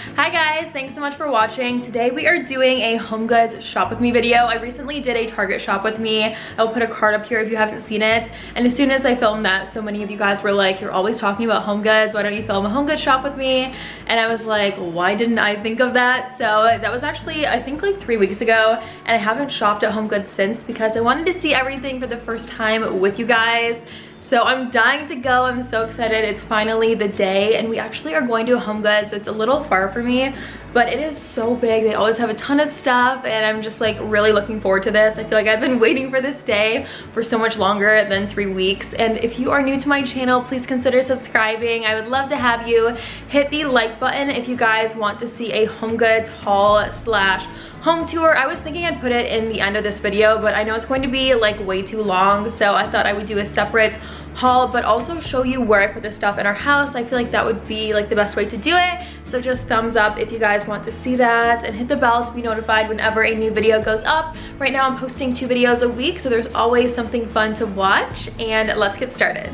Hi guys, thanks so much for watching. Today we are doing a HomeGoods shop with me video. I recently did a Target shop with me. I will put a card up here if you haven't seen it. And as soon as I filmed that, so many of you guys were like, you're always talking about HomeGoods, why don't you film a HomeGoods shop with me? And I was like, why didn't I think of that? So that was actually, I think like 3 weeks ago, and I haven't shopped at HomeGoods since because I wanted to see everything for the first time with you guys. So I'm dying to go. I'm so excited. It's finally the day, and we actually are going to a HomeGoods. It's a little far for me, but it is so big. They always have a ton of stuff, and I'm just like really looking forward to this. I feel like I've been waiting for this day for so much longer than 3 weeks. And if you are new to my channel, please consider subscribing. I would love to have you hit the like button if you guys want to see a HomeGoods haul slash home tour. I was thinking I'd put it in the end of this video, but I know it's going to be like way too long, so I thought I would do a separate haul, but also show you where I put the stuff in our house. I feel like that would be like the best way to do it. So just thumbs up if you guys want to see that, and hit the bell to be notified whenever a new video goes up. Right now I'm posting 2 videos a week, so there's always something fun to watch, and let's get started.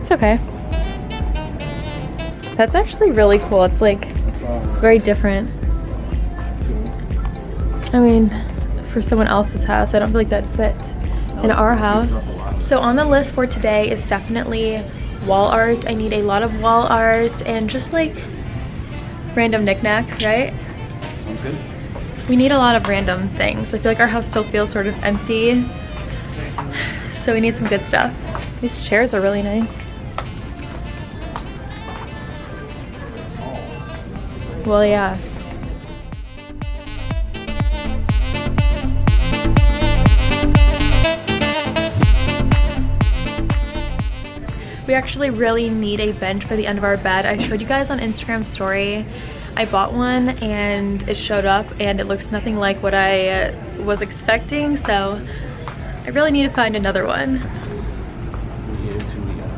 It's okay. That's actually really cool. It's like very different. I mean, for someone else's house, I don't feel like that'd fit in our house. So on the list for today is definitely wall art. I need a lot of wall art and just like random knickknacks, right? Sounds good. We need a lot of random things. I feel like our house still feels sort of empty, so we need some good stuff. These chairs are really nice. Well, yeah. We actually really need a bench for the end of our bed. I showed you guys on Instagram story. I bought one and it showed up and it looks nothing like what I was expecting, so I really need to find another one. Here's who we got.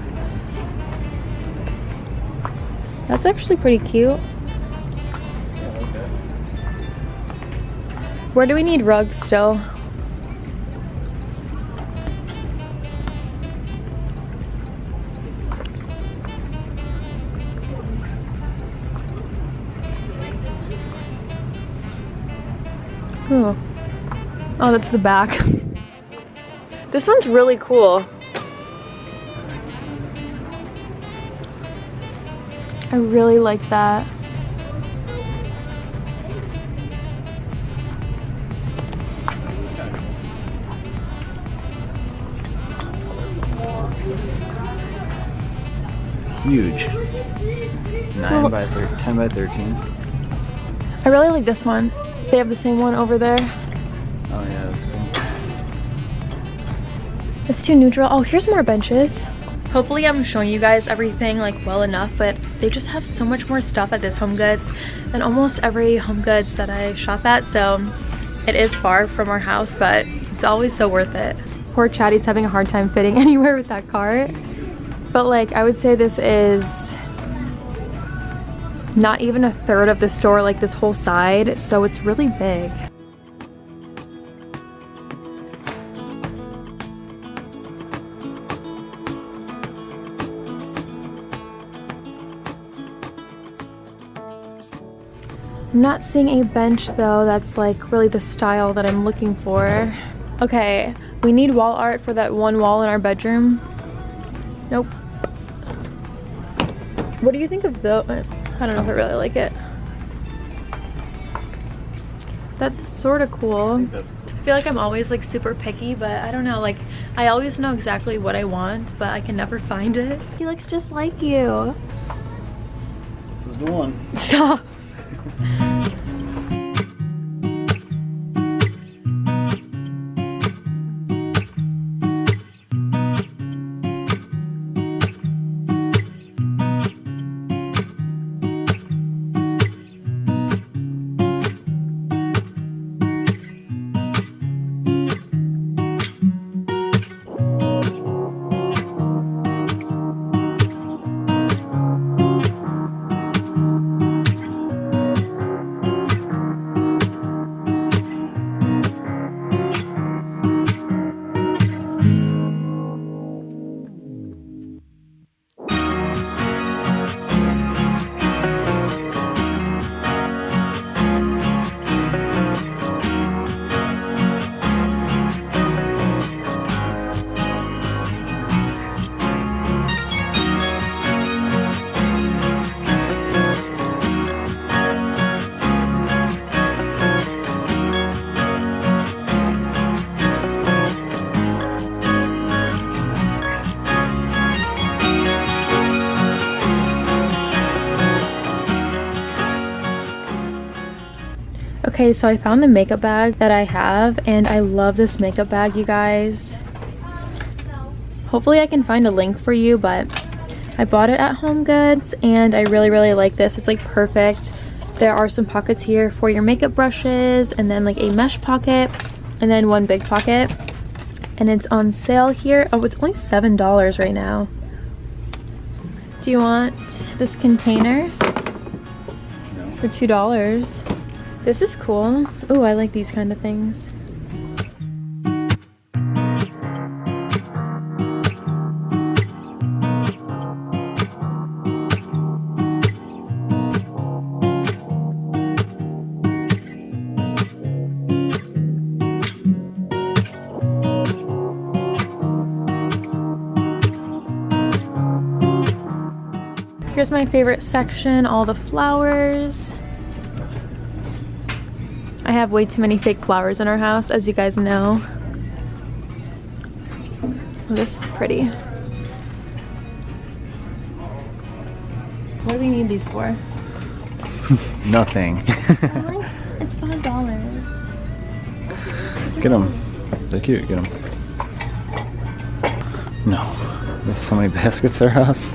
That's actually pretty cute. Where do we need rugs still? Ooh. Oh, that's the back. This one's really cool. I really like that. Huge. 10 by 13. I really like this one. They have the same one over there. Oh yeah, that's cool. It's too neutral. Oh, here's more benches. Hopefully I'm showing you guys everything like well enough, but they just have so much more stuff at this HomeGoods than almost every HomeGoods that I shop at, so it is far from our house, but it's always so worth it. Poor Chatty's having a hard time fitting anywhere with that cart. But like, I would say this is not even a third of the store, like this whole side, so it's really big. I'm not seeing a bench though that's like really the style that I'm looking for. Okay, we need wall art for that one wall in our bedroom. Nope. What do you think of the? I don't know if I really like it. That's sort of cool. I feel like I'm always like super picky, but I don't know, like I always know exactly what I want, but I can never find it. He looks just like you. This is the one. Stop. Okay, so I found the makeup bag that I have, and I love this makeup bag, you guys. Hopefully I can find a link for you, but I bought it at HomeGoods, and I really like this. It's like perfect. There are some pockets here for your makeup brushes, and then like a mesh pocket, and then one big pocket. And it's on sale here. Oh, it's only $7 right now. Do you want this container? No. For $2. This is cool. Oh, I like these kind of things. Here's my favorite section, all the flowers. I have way too many fake flowers in our house, as you guys know. Oh, this is pretty. What do we need these for? Nothing. It's $5. Get them. They're cute. Get them. No. There's so many baskets at our house.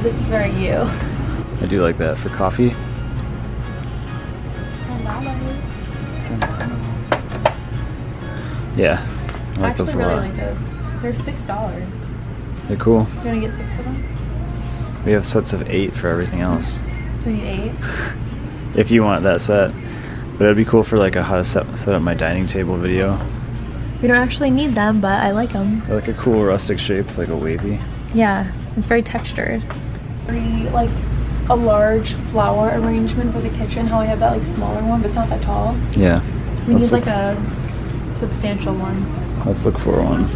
This is very you. I do like that for coffee. It's $10. Yeah, I like I those a actually really lot. like those. They're $6. They're cool. You wanna get 6 of them? We have sets of 8 for everything else. So we need 8. If you want that set. But that'd be cool for like a how to set up my dining table video. We don't actually need them, but I like them. They're like a cool rustic shape, like a wavy. Yeah, it's very textured. Like a large flower arrangement for the kitchen, how I have that like smaller one, but it's not that tall. Yeah. We need Let's like a substantial one. Let's look for one.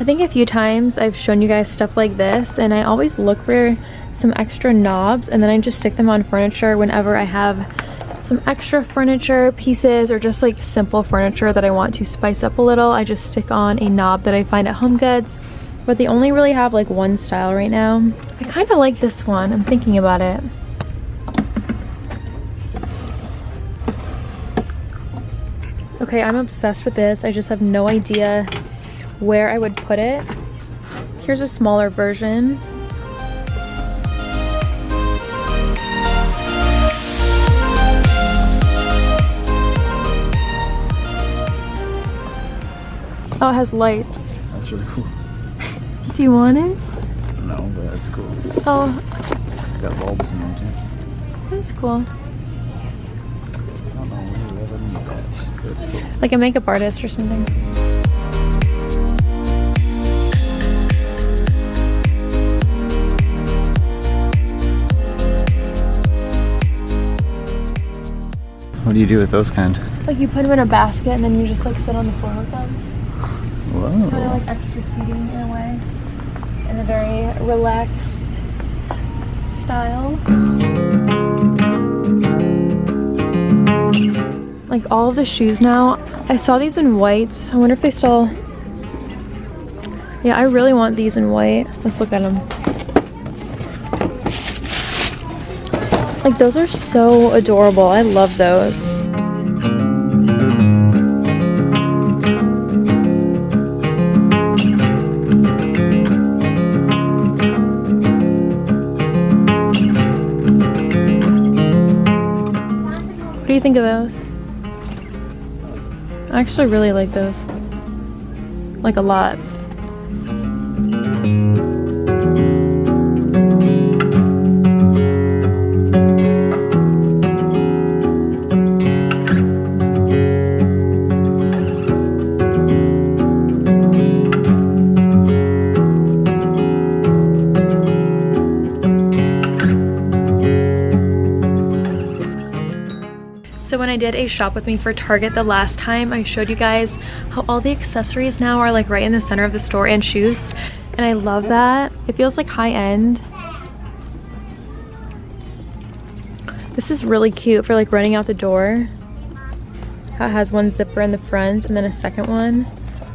I think a few times I've shown you guys stuff like this, and I always look for some extra knobs, and then I just stick them on furniture whenever I have some extra furniture pieces or just like simple furniture that I want to spice up a little. I just stick on a knob that I find at HomeGoods, but they only really have like one style right now. I kind of like this one. I'm thinking about it. Okay, I'm obsessed with this. I just have no idea where I would put it. Here's a smaller version. Oh, it has lights. That's really cool. Do you want it? No, but that's cool. Oh, It's got bulbs in them too. that's cool. I don't know where we ever need that, but it's cool. Like a makeup artist or something. What do you do with those kind? Like you put them in a basket and then you just like sit on the floor with them. Whoa. Kind of like extra seating in a way. In a very relaxed style. like all of the shoes now. I saw these in white. I wonder if they still... Yeah, I really want these in white. Let's look at them. Like, those are so adorable. I love those. What do you think of those? I actually really like those. Like, a lot. So when I did a shop with me for Target the last time, I showed you guys how all the accessories now are like right in the center of the store and shoes. And I love that. It feels like high end. This is really cute for like running out the door. How it has one zipper in the front and then a second one.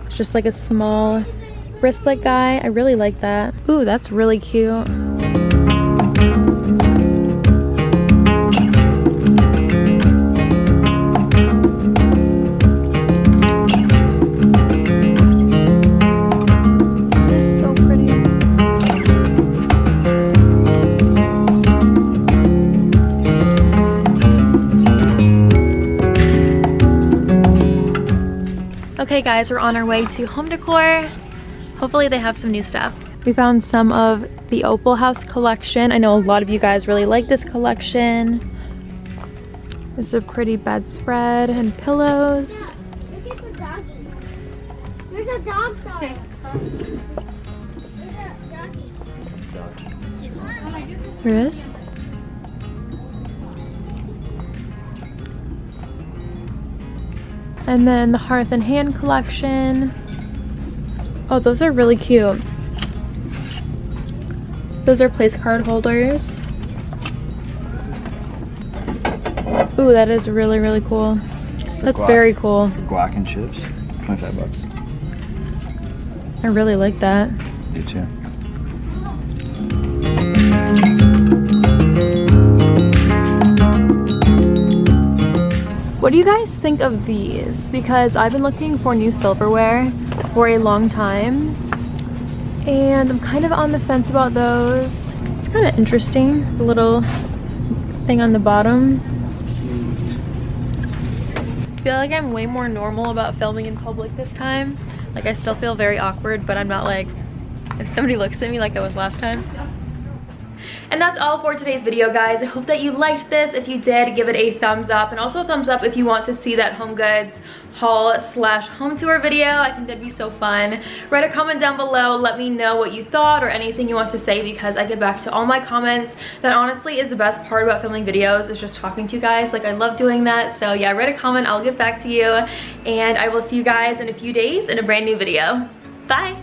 It's just like a small wristlet guy. I really like that. Ooh, that's really cute. Okay guys, we're on our way to Home Decor. Hopefully they have some new stuff. We found some of the Opal House collection. I know a lot of you guys really like this collection. There's a pretty bedspread and pillows. Look at the doggy. There's a dog star. There's a doggy. There is? And then the Hearth and Hand collection. Oh, those are really cute. Those are place card holders. Ooh, that is really, really cool. That's very cool. Guac and chips, 25 bucks. I really like that. You too. What do you guys think of these? Because I've been looking for new silverware for a long time and I'm kind of on the fence about those. It's kind of interesting, the little thing on the bottom. I feel like I'm way more normal about filming in public this time. Like, I still feel very awkward, but I'm not like, if somebody looks at me like I was last time. And that's all for today's video, guys. I hope that you liked this. If you did, give it a thumbs up, and also a thumbs up if you want to see that HomeGoods haul slash home tour video. I think that'd be so fun. Write a comment down below. Let me know what you thought or anything you want to say, because I get back to all my comments. That honestly is the best part about filming videos, is just talking to you guys. Like, I love doing that. So yeah, write a comment. I'll get back to you, and I will see you guys in a few days in a brand new video. Bye.